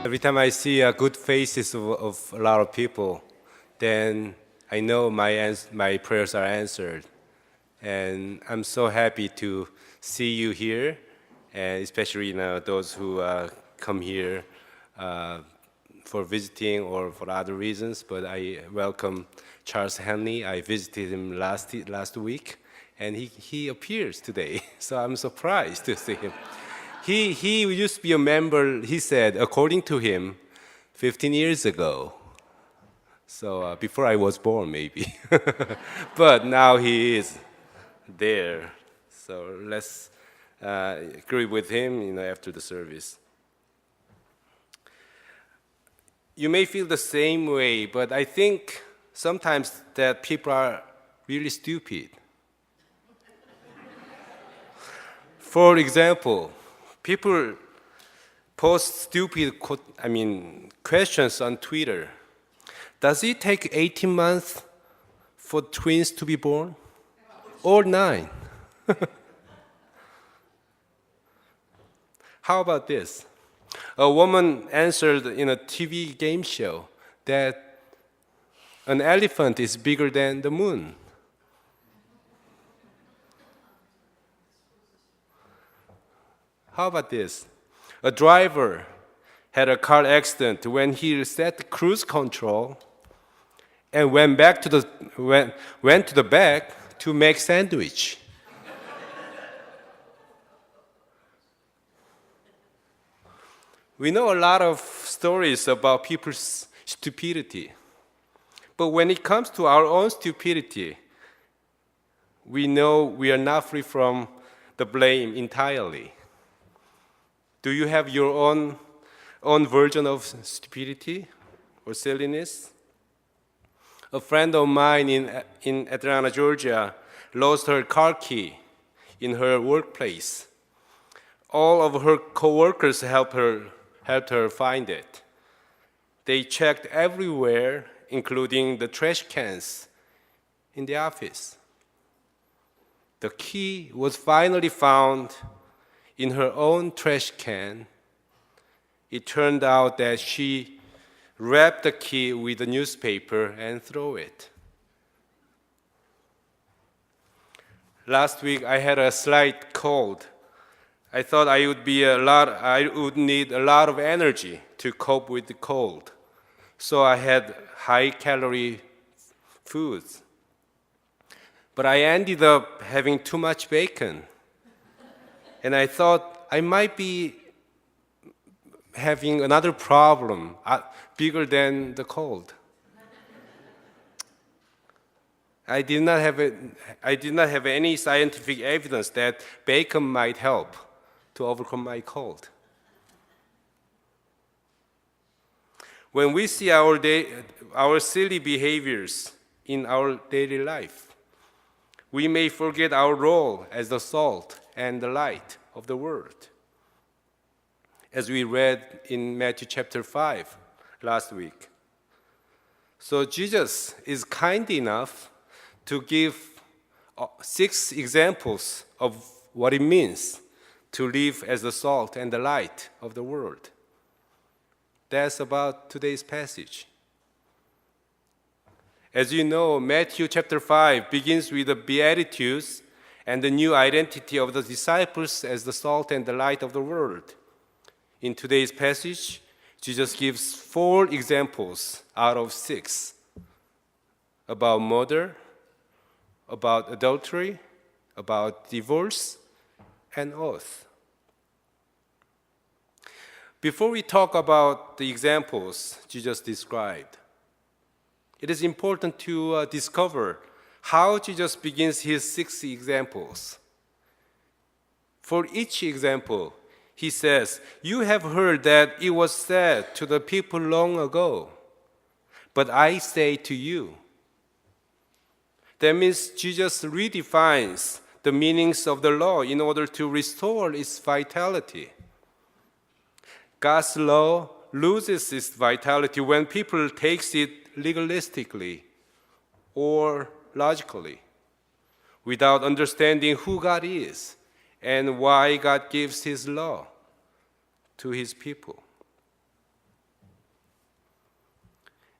Every time I see good faces of a lot of people, then I know my prayers are answered. And I'm so happy to see you here, and especially those who come here for visiting or for other reasons. But I welcome Charles Henley. I visited him last week, and he appears today. So I'm surprised to see him. He used to be a member, he said, according to him, 15 years ago. So before I was born, maybe. But now he is there. So let's agree with him after the service. You may feel the same way, but I think sometimes that people are really stupid. For example, people post stupid questions on Twitter. Does it take 18 months for twins to be born? Or 9? How about this? A woman answered in a TV game show that an elephant is bigger than the moon. How about this? A driver had a car accident when he set cruise control and went to the back to make sandwich. We know a lot of stories about people's stupidity. But when it comes to our own stupidity, we know we are not free from the blame entirely. Do you have your own version of stupidity or silliness? A friend of mine in Atlanta, Georgia, lost her car key in her workplace. All of her coworkers helped her find it. They checked everywhere, including the trash cans in the office. The key was finally found in her own trash can. It turned out that she wrapped the key with a newspaper and threw it. Last week I had a slight cold. I thought I would need a lot of energy to cope with the cold. So I had high-calorie foods. But I ended up having too much bacon. And I thought I might be having another problem bigger than the cold. I did not have any scientific evidence that bacon might help to overcome my cold. When we see our silly behaviors in our daily life, we may forget our role as the salt and the light of the world. As we read in Matthew chapter 5 last week. So Jesus is kind enough to give 6 examples of what it means to live as the salt and the light of the world. That's about today's passage. As you know, Matthew chapter 5 begins with the Beatitudes and the new identity of the disciples as the salt and the light of the world. In today's passage, Jesus gives 4 examples out of 6 about murder, about adultery, about divorce, and oath. Before we talk about the examples Jesus described, it is important to discover how Jesus begins his 6 examples. For each example, he says, "You have heard that it was said to the people long ago, but I say to you." That means Jesus redefines the meanings of the law in order to restore its vitality. God's law loses its vitality when people take it legalistically or logically, without understanding who God is and why God gives his law to his people.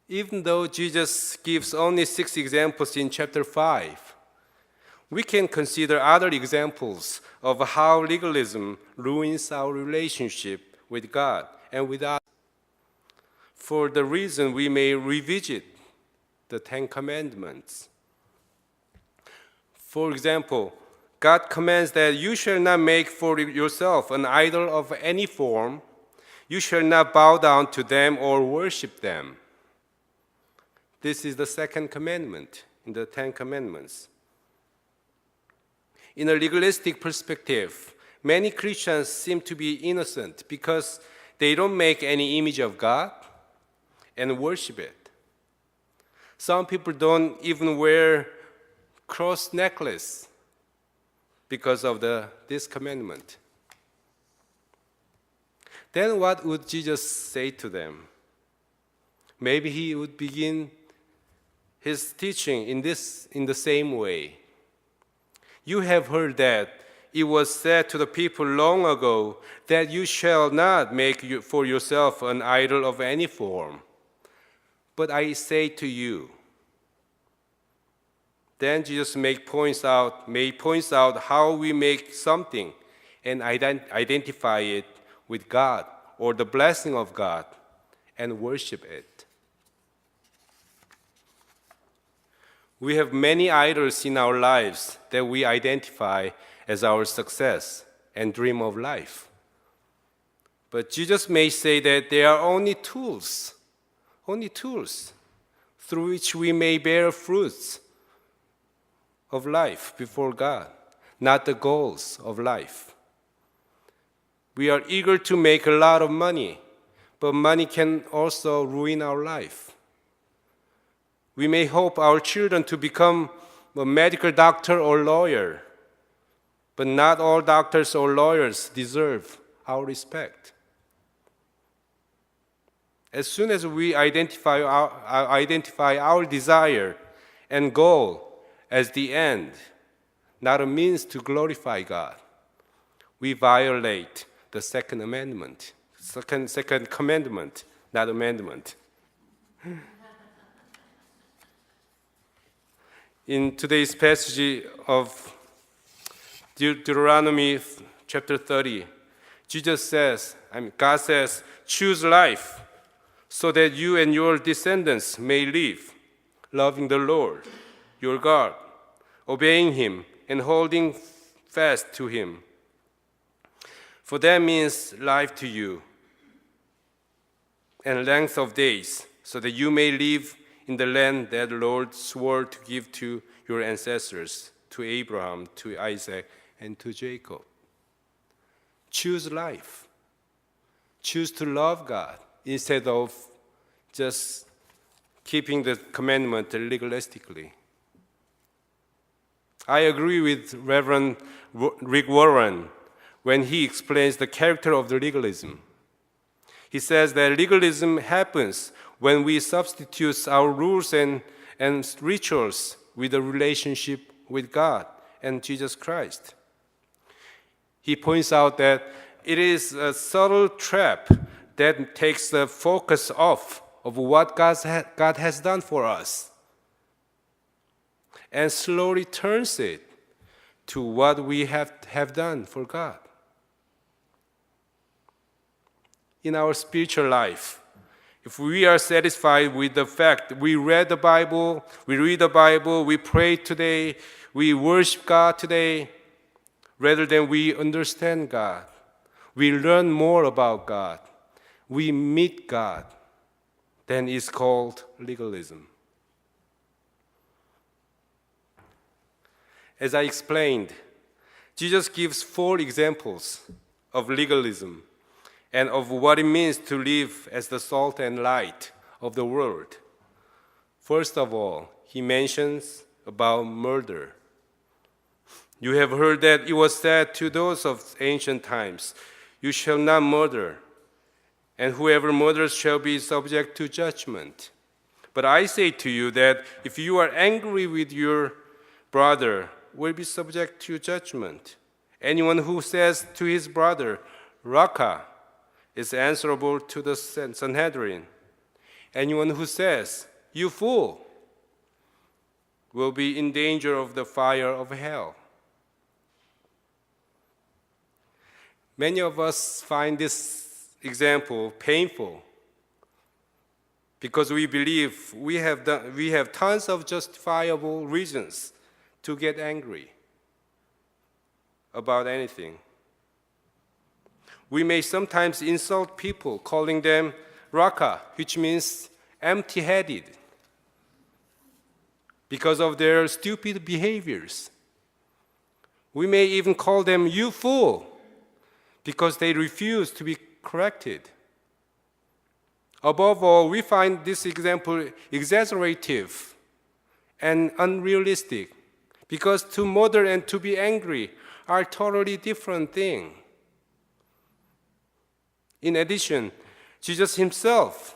Even though Jesus gives only 6 examples in chapter 5, we can consider other examples of how legalism ruins our relationship with God and with others. For the reason we may revisit the 10 Commandments. For example, God commands that you shall not make for yourself an idol of any form. You shall not bow down to them or worship them. This is the second commandment in the 10 Commandments. In a legalistic perspective, many Christians seem to be innocent because they don't make any image of God and worship it. Some people don't even wear cross necklace because of this commandment. Then what would Jesus say to them? Maybe he would begin his teaching in the same way. You have heard that it was said to the people long ago that you shall not make for yourself an idol of any form. But I say to you. Then Jesus points out how we make something and identify it with God or the blessing of God and worship it. We have many idols in our lives that we identify as our success and dream of life. But Jesus may say that they are only tools through which we may bear fruits of life before God, not the goals of life. We are eager to make a lot of money, but money can also ruin our life. We may hope our children to become a medical doctor or lawyer, but not all doctors or lawyers deserve our respect. As soon as we identify our desire and goal as the end, not a means to glorify God, we violate the second amendment, second commandment, not amendment. In today's passage of Deuteronomy chapter 30, God says, choose life so that you and your descendants may live, loving the Lord, your God, obeying Him and holding fast to Him. For that means life to you and length of days, so that you may live in the land that the Lord swore to give to your ancestors, to Abraham, to Isaac, and to Jacob. Choose life. Choose to love God instead of just keeping the commandment legalistically. I agree with Reverend Reverend when he explains the character of the legalism. He says that legalism happens when we substitute our rules and rituals with a relationship with God and Jesus Christ. He points out that it is a subtle trap that takes the focus off of what God has done for us and slowly turns it to what we have done for God. In our spiritual life, if we are satisfied with the fact we read the Bible, we pray today, we worship God today, rather than we understand God, we learn more about God, we meet God, then it's called legalism. As I explained, Jesus gives 4 examples of legalism and of what it means to live as the salt and light of the world. First of all, he mentions about murder. You have heard that it was said to those of ancient times, you shall not murder, and whoever murders shall be subject to judgment. But I say to you that if you are angry with your brother, will be subject to judgment. Anyone who says to his brother, Raka, is answerable to the Sanhedrin. Anyone who says, "You fool," will be in danger of the fire of hell. Many of us find this example painful because we believe we have tons of justifiable reasons to get angry about anything. We may sometimes insult people, calling them raka, which means empty-headed, because of their stupid behaviors. We may even call them "you fool," because they refuse to be corrected. Above all, we find this example exaggerative and unrealistic, because to murder and to be angry are totally different things. In addition, Jesus himself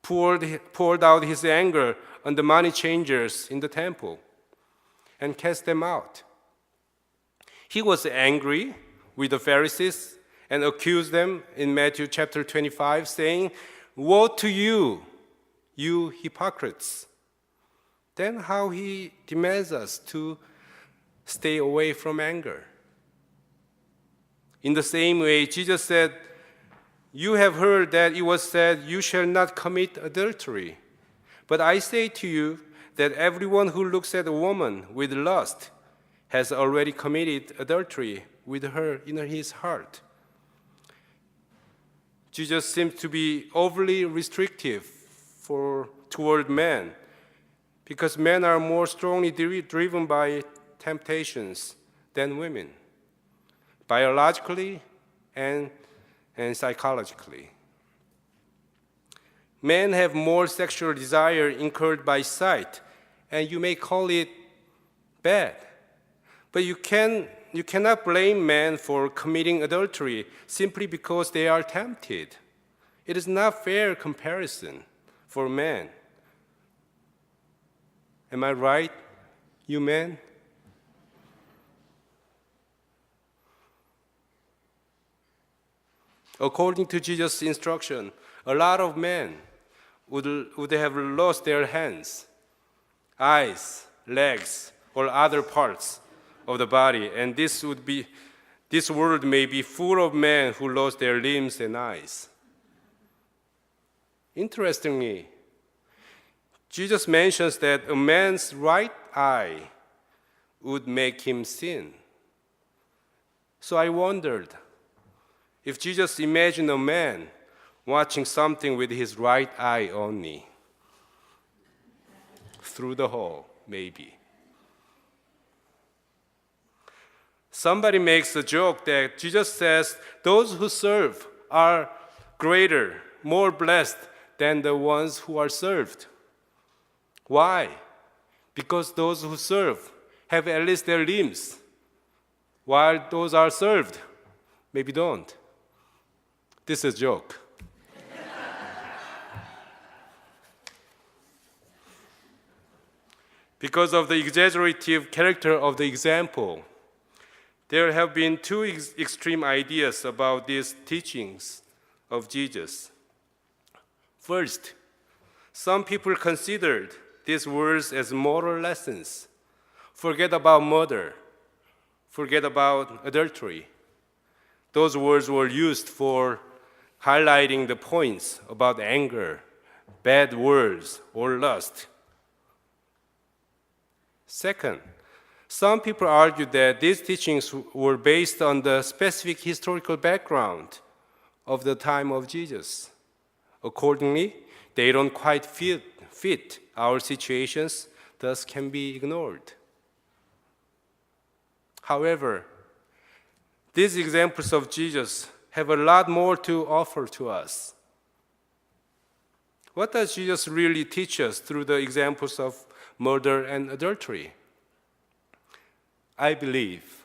poured out his anger on the money changers in the temple and cast them out. He was angry with the Pharisees and accused them in Matthew chapter 25, saying, "Woe to you, you hypocrites." Then how he demands us to stay away from anger. In the same way, Jesus said, "You have heard that it was said, 'You shall not commit adultery.' But I say to you that everyone who looks at a woman with lust has already committed adultery with her in his heart." Jesus seems to be overly restrictive toward men, because men are more strongly driven by temptations than women, biologically and psychologically. Men have more sexual desire incurred by sight, and you may call it bad. But you cannot blame men for committing adultery simply because they are tempted. It is not fair comparison for men. Am I right, you men? According to Jesus' instruction, a lot of men would have lost their hands, eyes, legs, or other parts of the body, and this world may be full of men who lost their limbs and eyes. Interestingly, Jesus mentions that a man's right eye would make him sin. So I wondered, if Jesus imagined a man watching something with his right eye only, through the hole, maybe. Somebody makes a joke that Jesus says those who serve are greater, more blessed than the ones who are served. Why? Because those who serve have at least their limbs, while those are served maybe don't. This is a joke. Because of the exaggerative character of the example, there have been two extreme ideas about these teachings of Jesus. First, some people considered these words as moral lessons. Forget about murder. Forget about adultery. Those words were used for highlighting the points about anger, bad words, or lust. Second, some people argued that these teachings were based on the specific historical background of the time of Jesus. Accordingly, they don't quite fit our situations, thus can be ignored. However, these examples of Jesus have a lot more to offer to us. What does Jesus really teach us through the examples of murder and adultery? I believe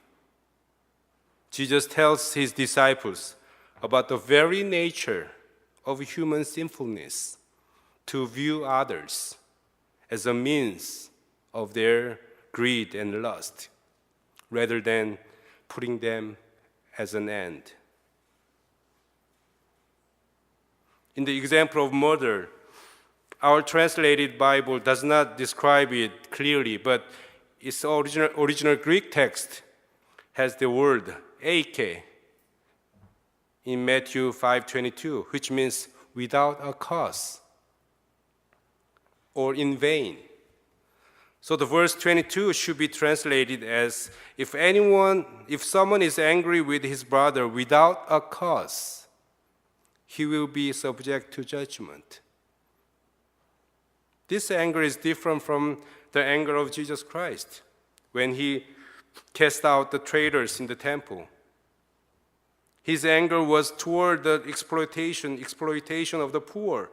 Jesus tells his disciples about the very nature of human sinfulness, to view others as a means of their greed and lust, rather than putting them as an end. In the example of murder, Our translated Bible does not describe it clearly, but its original Greek text has the word eike in Matthew 5:22, which means without a cause or in vain. So the verse 22 should be translated as, if someone is angry with his brother without a cause, he will be subject to judgment. This anger is different from the anger of Jesus Christ when he cast out the traitors in the temple. His anger was toward the exploitation of the poor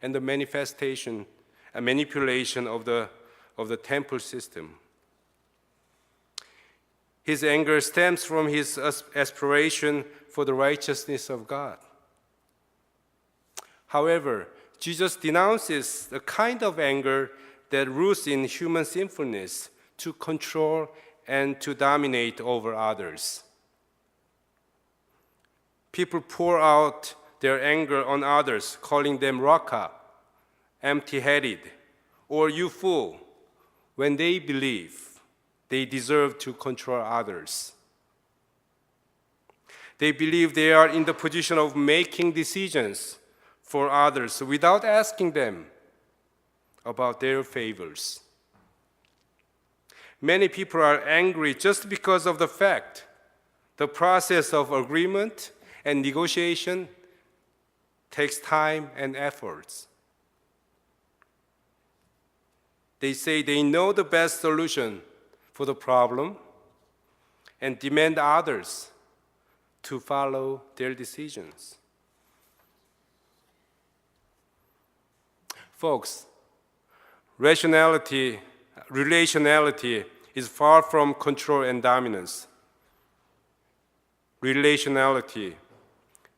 and the manifestation and manipulation of the temple system. His anger stems from his aspiration for the righteousness of God. However, Jesus denounces the kind of anger that roots in human sinfulness to control and to dominate over others. People pour out their anger on others, calling them raka, empty-headed, or you fool, when they believe they deserve to control others. They believe they are in the position of making decisions for others without asking them about their favors. Many people are angry just because of the fact the process of agreement and negotiation takes time and efforts. They say they know the best solution for the problem and demand others to follow their decisions. Folks, relationality is far from control and dominance. Relationality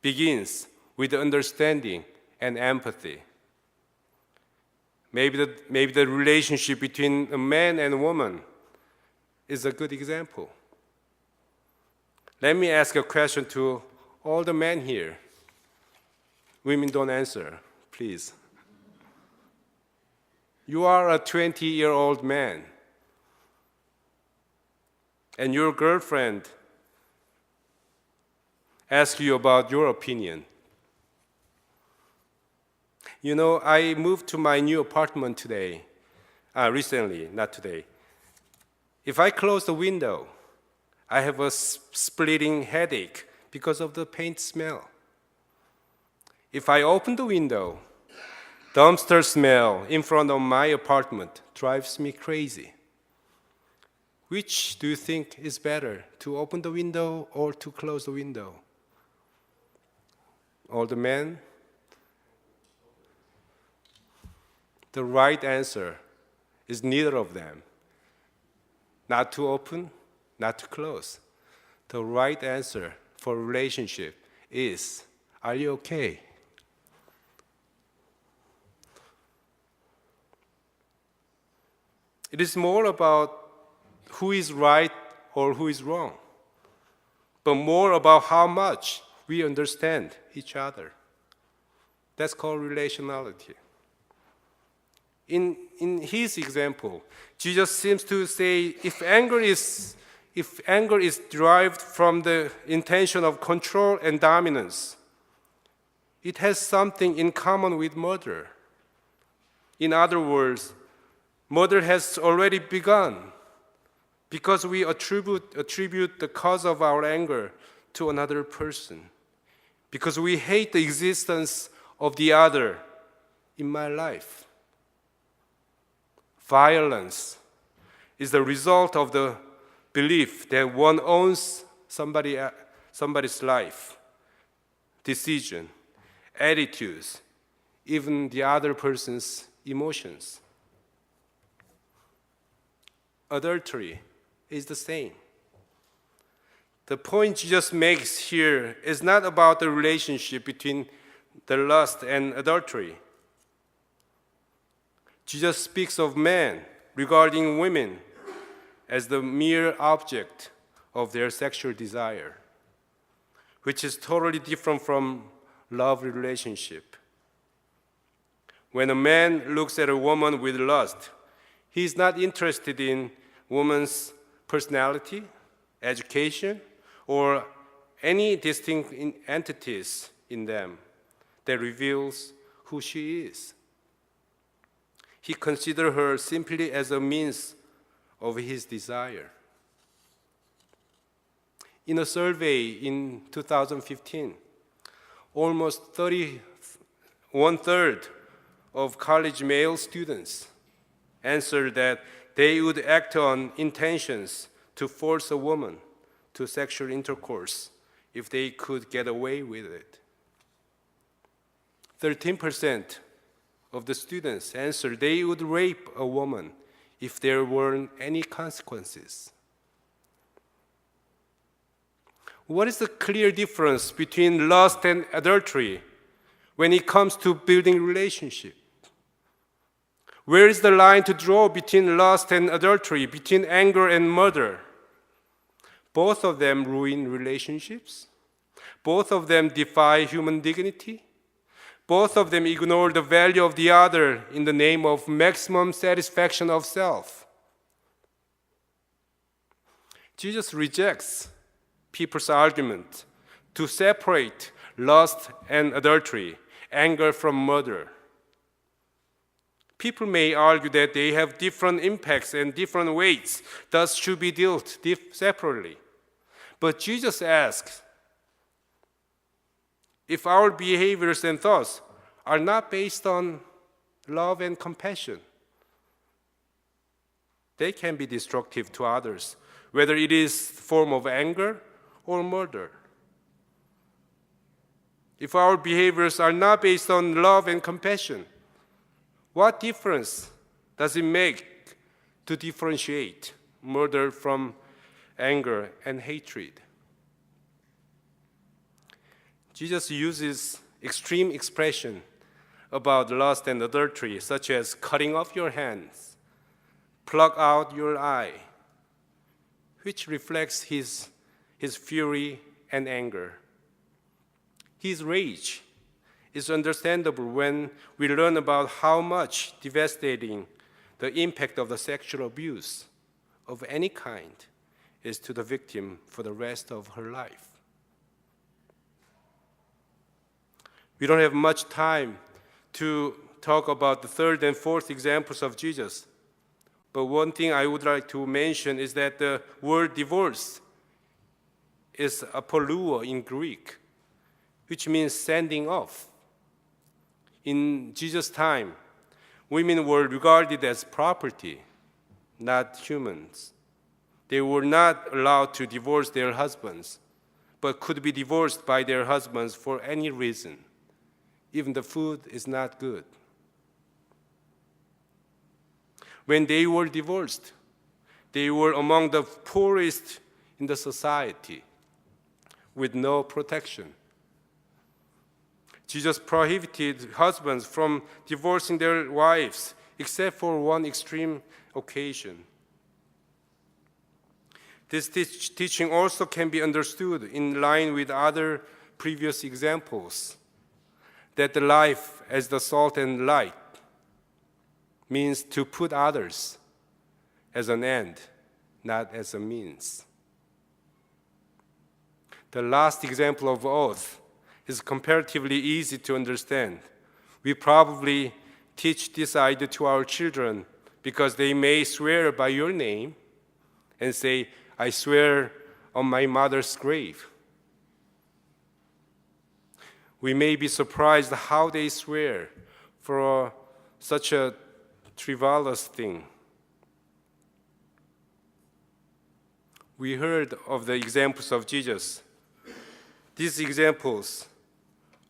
begins with understanding and empathy. Maybe the relationship between a man and a woman is a good example. Let me ask a question to all the men here. Women don't answer, please. You are a 20-year-old man, and your girlfriend asks you about your opinion. You know, I moved to my new apartment recently, not today. If I close the window, I have a splitting headache because of the paint smell. If I open the window, dumpster smell in front of my apartment drives me crazy. Which do you think is better, to open the window or to close the window? All the men? The right answer is neither of them. Not to open, not to close. The right answer for a relationship is, are you okay? It is more about who is right or who is wrong, but more about how much we understand each other. That's called relationality. In his example, Jesus seems to say if anger is derived from the intention of control and dominance, it has something in common with murder. In other words, murder has already begun because we attribute the cause of our anger to another person, because we hate the existence of the other in my life. Violence is the result of the belief that one owns somebody's life, decision, attitudes, even the other person's emotions. Adultery is the same. The point Jesus makes here is not about the relationship between the lust and adultery. Jesus speaks of men regarding women as the mere object of their sexual desire, which is totally different from love relationship. When a man looks at a woman with lust, he is not interested in woman's personality, education, or any distinct entities in them that reveals who she is. He considers her simply as a means of his desire. In a survey in 2015, almost 1/3 of college male students answered that they would act on intentions to force a woman to sexual intercourse if they could get away with it. 13% of the students answered they would rape a woman if there weren't any consequences. What is the clear difference between lust and adultery when it comes to building relationship? Where is the line to draw between lust and adultery, between anger and murder? Both of them ruin relationships. Both of them defy human dignity. Both of them ignore the value of the other in the name of maximum satisfaction of self. Jesus rejects people's argument to separate lust and adultery, anger from murder. People may argue that they have different impacts and different weights, thus should be dealt separately. But Jesus asks, if our behaviors and thoughts are not based on love and compassion, they can be destructive to others, whether it is form of anger or murder. If our behaviors are not based on love and compassion, what difference does it make to differentiate murder from anger and hatred? Jesus uses extreme expression about lust and adultery, such as cutting off your hands, pluck out your eye, which reflects his fury and anger. His rage is understandable when we learn about how much devastating the impact of the sexual abuse of any kind is to the victim for the rest of her life. We don't have much time to talk about the third and fourth examples of Jesus, but one thing I would like to mention is that the word divorce is apoluo in Greek, which means sending off. In Jesus' time, women were regarded as property, not humans. They were not allowed to divorce their husbands, but could be divorced by their husbands for any reason. Even the food is not good. When they were divorced, they were among the poorest in the society with no protection. Jesus prohibited husbands from divorcing their wives, except for one extreme occasion. This teaching also can be understood in line with other previous examples, that the life as the salt and light means to put others as an end, not as a means. The last example of oath is comparatively easy to understand. We probably teach this idea to our children because they may swear by your name and say, I swear on my mother's grave. We may be surprised how they swear for such a trivialous thing. We heard of the examples of Jesus. These examples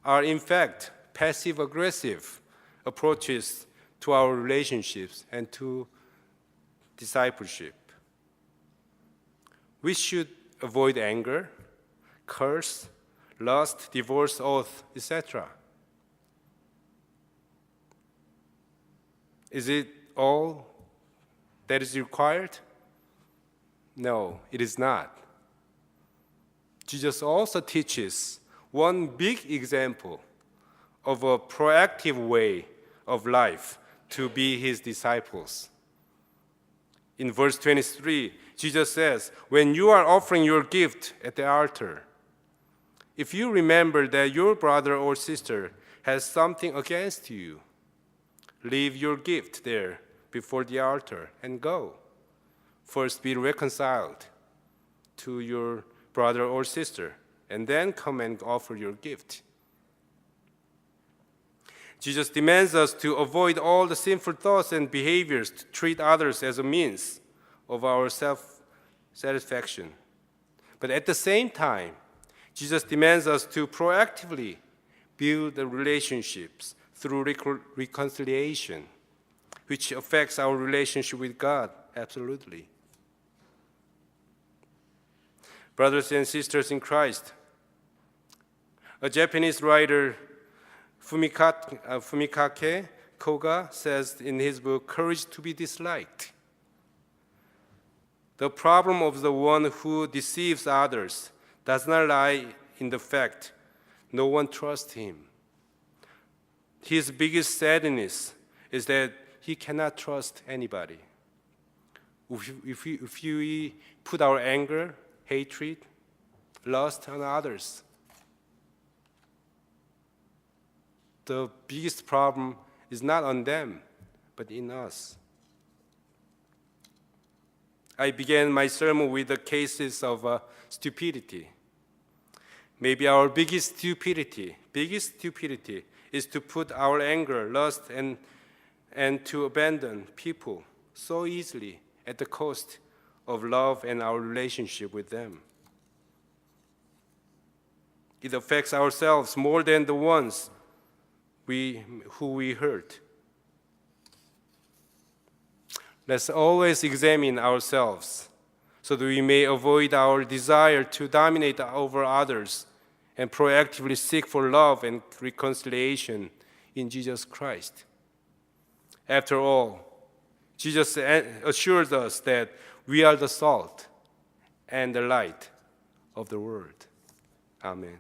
are in fact passive-aggressive approaches to our relationships and to discipleship. We should avoid anger, curse, lust, divorce, oath, etc. Is it all that is required? No, it is not. Jesus also teaches one big example of a proactive way of life to be his disciples. In verse 23, Jesus says, when you are offering your gift at the altar, if you remember that your brother or sister has something against you, leave your gift there before the altar and go. First be reconciled to your brother or sister, and then come and offer your gift. Jesus demands us to avoid all the sinful thoughts and behaviors to treat others as a means of our self-satisfaction. But at the same time, Jesus demands us to proactively build the relationships through reconciliation, which affects our relationship with God absolutely. Brothers and sisters in Christ, a Japanese writer, Fumikake Koga, says in his book, Courage to be Disliked, the problem of the one who deceives others does not lie in the fact no one trusts him. His biggest sadness is that he cannot trust anybody. If we put our anger, hatred, lust on others, the biggest problem is not on them, but in us. I began my sermon with the cases of stupidity. Maybe our biggest stupidity is to put our anger, lust, and to abandon people so easily at the cost of love and our relationship with them. It affects ourselves more than the ones who we hurt. Let's always examine ourselves so that we may avoid our desire to dominate over others and proactively seek for love and reconciliation in Jesus Christ. After all, Jesus assures us that we are the salt and the light of the world. Amen.